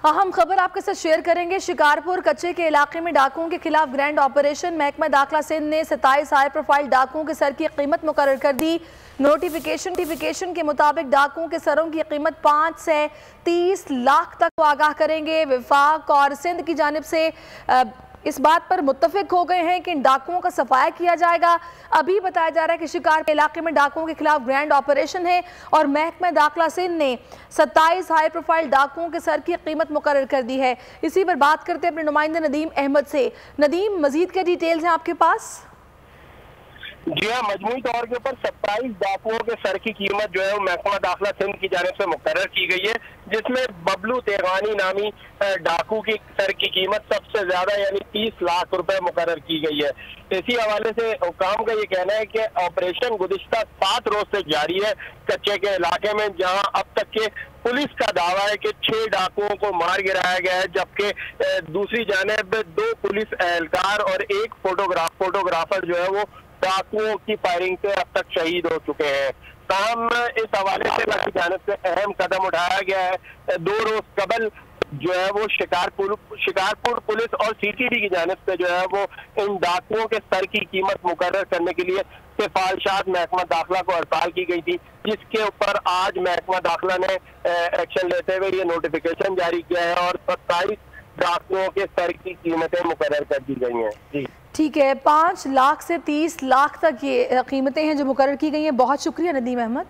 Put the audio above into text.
अहम खबर आपके साथ शेयर करेंगे। शिकारपुर कच्चे के इलाके में डाकुओं के खिलाफ ग्रैंड ऑपरेशन। महकमा दाखिला सिंध ने 27 हाई प्रोफाइल डाकुओं के सर की कीमत मुकर्रर कर दी। नोटिफिकेशन के मुताबिक डाकुओं के सरों की कीमत 5 से 30 लाख तक आगाह करेंगे। विफाक और सिंध की जानिब से इस बात पर मुत्तफिक हो गए हैं कि इन डाकुओं का सफाया किया जाएगा। अभी बताया जा रहा है कि शिकारपुर इलाके में डाकुओं के खिलाफ ग्रैंड ऑपरेशन है और महकमा दाखिला सिंध ने 27 हाई प्रोफाइल डाकुओं के सर की कीमत मुकर्रर कर दी है। इसी पर बात करते हैं अपने नुमाइंदे नदीम अहमद से। नदीम, मजीद क्या डिटेल्स हैं आपके पास? जी हाँ, मजमूई तौर के ऊपर 27 डाकुओं के सर की कीमत जो है वो महकमा दाखिला सिंध की जानिब से मुकर्रर की गई है, जिसमें बबलू तेगानी नामी डाकू की सर की कीमत सबसे ज्यादा यानी 30 लाख रुपए मुकर्रर की गई है। इसी हवाले से हुकाम का ये कहना है कि ऑपरेशन गुज़िश्ता 7 रोज से जारी है कच्चे के इलाके में, जहाँ अब तक के पुलिस का दावा है कि 6 डाकुओं को मार गिराया गया है, जबकि दूसरी जानिब 2 पुलिस एहलकार और एक फोटोग्राफर जो है वो डाकुओं की फायरिंग से अब तक शहीद हो चुके हैं। ताहम इस हवाले से जानिब से अहम कदम उठाया गया है। 2 रोज कबल जो है वो शिकारपुर पुलिस और सीसीडी की जानिब से जो है वो इन डाकुओं के सर की कीमत मुकर्रर करने के लिए सिफारिशात महकमा दाखिला को हड़ताल की गई थी, जिसके ऊपर आज महकमा दाखिला ने एक्शन लेते हुए ये नोटिफिकेशन जारी किया है और 27 डाकुओं के सर की कीमतें मुकर्रर कर दी गई हैं। जी ठीक है, 5 लाख से 30 लाख तक ये कीमतें हैं जो मुकर्रर की गई हैं। बहुत शुक्रिया नदीम अहमद।